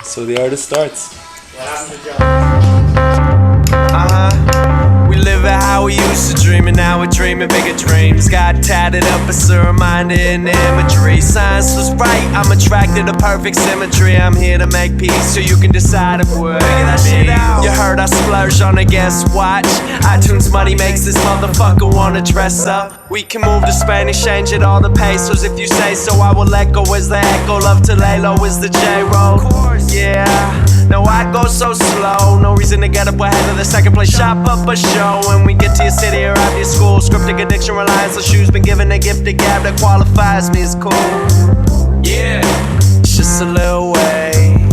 So the artist starts. What happened to John? We live it how we used to dream, and now we're dreaming bigger dreams. Got tatted up as a reminder in imagery. Science was right, I'm attracted to perfect symmetry. I'm here to make peace so you can decide if we're that shit out. You heard I splurge on a guest watch. iTunes money makes this motherfucker wanna dress up. We can move to Spanish, change it all to pesos if you say so. I will let go as the echo, love to lay low is the J-roll. Yeah, no, I go so slow. No reason to get up ahead of the second place. Shop up a show when we get to your city or out your school. Scriptic addiction, reliance on shoes. Been given a gift, a gab that qualifies me as cool. Yeah, it's just a little way.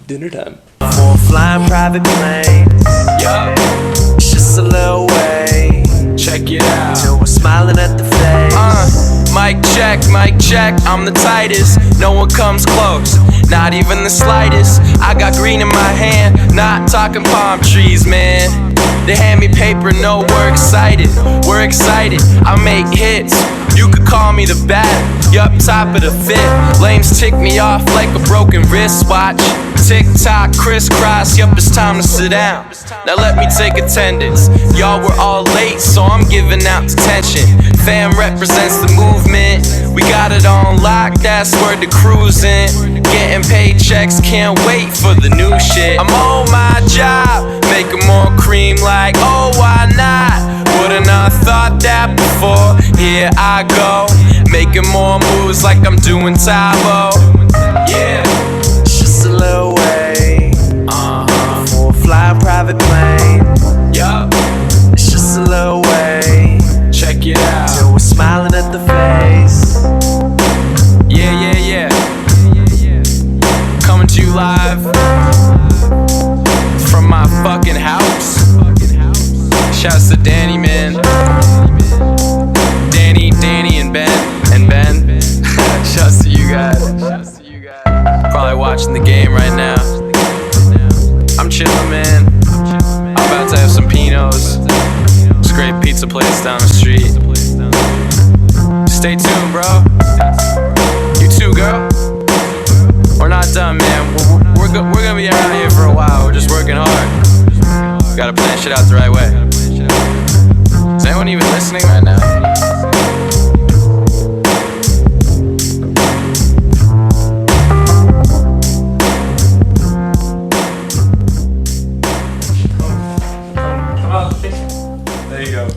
Dinner time. For flying private planes. Yeah, it's just a little way. Check it out. Till we're smiling at the face. Mic check, I'm the tightest. No one comes close, not even the slightest. I got green in my hand, not talking palm trees, man. They hand me paper, no, we're excited. We're excited, I make hits. You could call me the bat, yup, top of the fit. Lames tick me off like a broken wristwatch. Tick tock, crisscross, yup, it's time to sit down. Now let me take attendance. Y'all were all late, so I'm giving out detention. Fam represents the movement. We got it on lock, that's where the cruising. Getting paychecks, can't wait for the new shit. I'm on my job, making more cream like, oh, why not? Would've not thought that before. Here I go, making more moves like I'm doing Tybo. Yeah, it's just a little way. For a flying private plane. Yup, it's just a little way. Check it out. Till we're smiling at the face. Yeah. Coming to you live from my fucking house. Shouts to Danny, man. Danny and Ben. Shouts to you guys. Probably watching the game right now. I'm chillin', man. I'm about to have some Pinots. It's a great pizza place down the street. Stay tuned, bro. You too, girl. We're not done, man. We're gonna be around here for a while. We're just working hard. Gotta plan shit out the right way. Is anyone even listening right now? There you go.